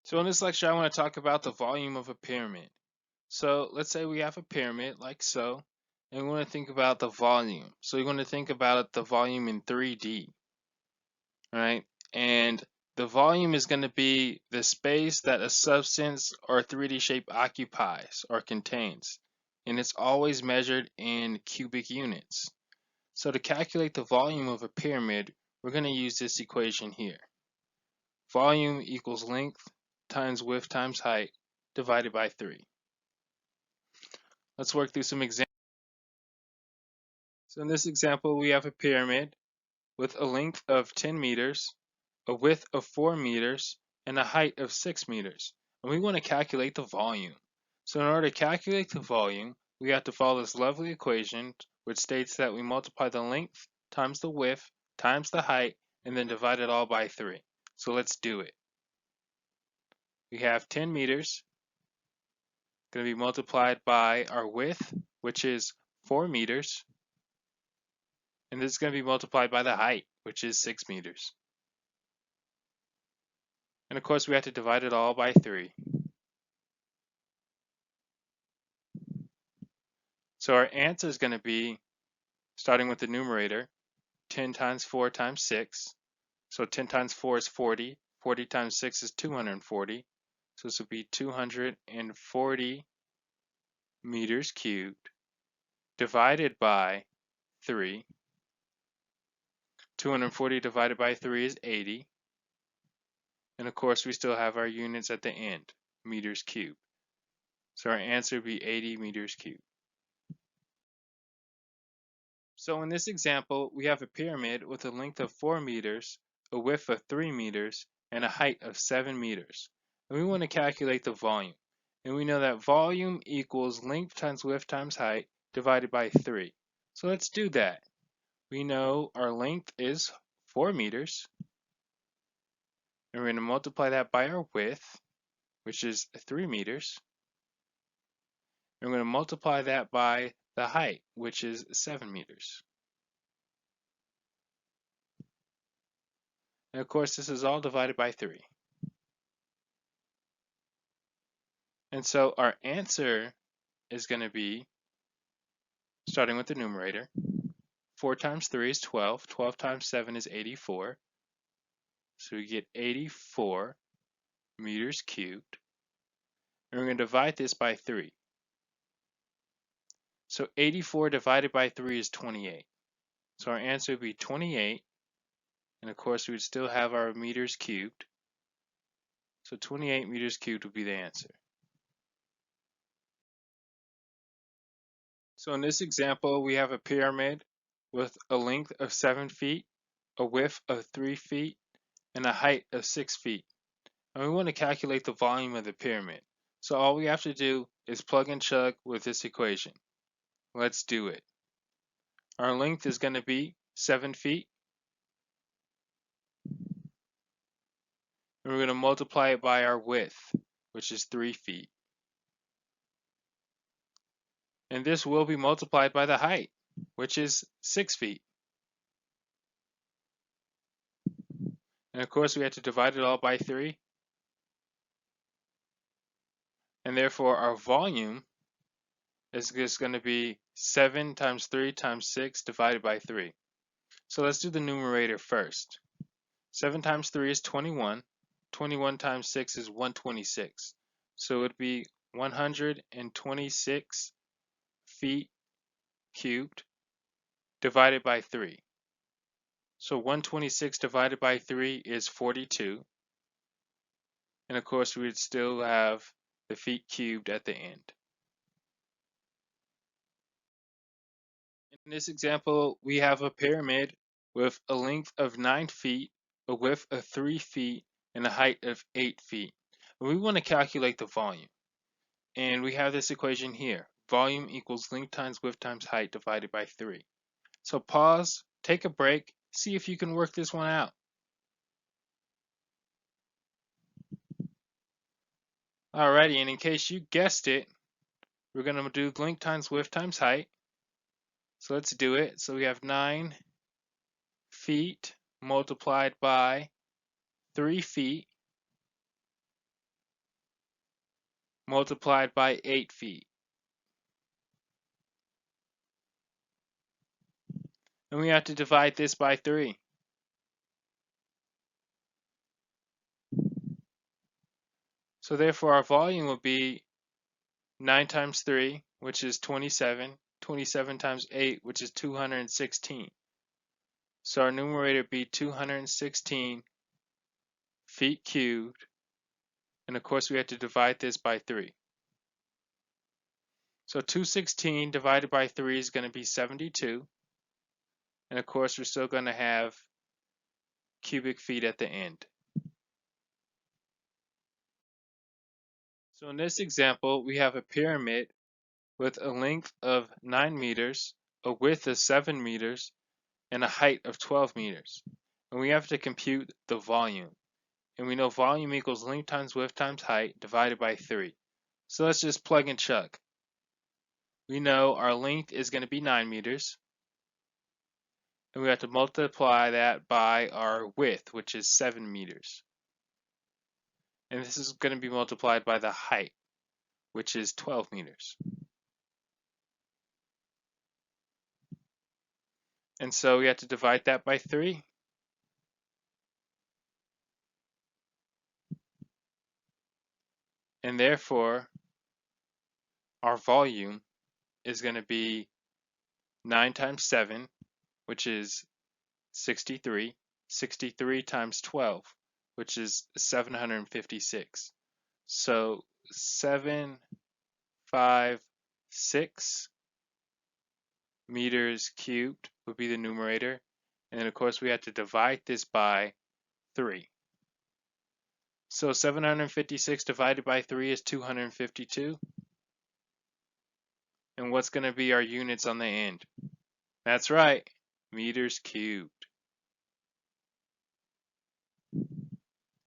So in this lecture, I want to talk about the volume of a pyramid. So let's say we have a pyramid like so, and we want to think about the volume. So we want to think about the volume in 3D, right? And the volume is going to be the space that a substance or 3D shape occupies or contains. And it's always measured in cubic units. So to calculate the volume of a pyramid, we're going to use this equation here. Volume equals length times width times height divided by 3. Let's work through some examples. So in this example, we have a pyramid with a length of 10 meters, a width of 4 meters, and a height of 6 meters. And we want to calculate the volume. So in order to calculate the volume, we have to follow this lovely equation, which states that we multiply the length times the width times the height, and then divide it all by 3. So let's do it. We have 10 meters going to be multiplied by our width, which is 4 meters, and this is going to be multiplied by the height, which is 6 meters. And of course, we have to divide it all by 3. So our answer is going to be, starting with the numerator, 10 times 4 times 6. So 10 times 4 is 40. 40 times 6 is 240. So this would be 240 meters cubed divided by 3. 240 divided by 3 is 80. And of course, we still have our units at the end, meters cubed. So our answer would be 80 meters cubed. So in this example, we have a pyramid with a length of 4 meters, a width of 3 meters, and a height of 7 meters. And we want to calculate the volume. And we know that volume equals length times width times height divided by 3. So let's do that. We know our length is 4 meters. And we're going to multiply that by our width, which is 3 meters. And we're going to multiply that by the height, which is 7 meters. And of course, this is all divided by 3. And so our answer is going to be, starting with the numerator, 4 times 3 is 12. 12 times 7 is 84. So we get 84 meters cubed. And we're going to divide this by 3. So 84 divided by 3 is 28. So our answer would be 28. And of course, we would still have our meters cubed. So 28 meters cubed would be the answer. So in this example, we have a pyramid with a length of 7 feet, a width of 3 feet, and a height of 6 feet. And we want to calculate the volume of the pyramid. So all we have to do is plug and chug with this equation. Let's do it. Our length is going to be 7 feet. And we're going to multiply it by our width, which is 3 feet. And this will be multiplied by the height, which is 6 feet. And of course, we have to divide it all by 3. And therefore, our volume is just going to be 7 times 3 times 6 divided by 3. So let's do the numerator first. 7 times 3 is 21. 21 times 6 is 126. So it would be 126 feet cubed divided by 3. So 126 divided by 3 is 42. And of course, we would still have the feet cubed at the end. In this example, we have a pyramid with a length of 9 feet, a width of 3 feet, and a height of 8 feet. And we want to calculate the volume. And we have this equation here. Volume equals length times width times height divided by 3. So pause, take a break, see if you can work this one out. Alrighty, and in case you guessed it, we're going to do length times width times height. So let's do it. So we have 9 feet multiplied by 3 feet multiplied by 8 feet. And we have to divide this by 3. So therefore our volume will be 9 times 3, which is 27, 27 times 8, which is 216. So our numerator would be 216 feet cubed, and of course we have to divide this by 3. So 216 divided by 3 is going to be 72, and of course we're still going to have cubic feet at the end. So in this example, we have a pyramid with a length of 9 meters, a width of 7 meters, and a height of 12 meters. And we have to compute the volume. And we know volume equals length times width times height divided by 3. So let's just plug and chug. We know our length is going to be 9 meters. And we have to multiply that by our width, which is 7 meters. And this is going to be multiplied by the height, which is 12 meters. And so we have to divide that by 3. And therefore, our volume is going to be 9 times 7, which is 63. 63 times 12, which is 756. So 756 meters cubed would be the numerator. And then of course we have to divide this by 3. So 756 divided by 3 is 252. And what's going to be our units on the end? That's right, meters cubed.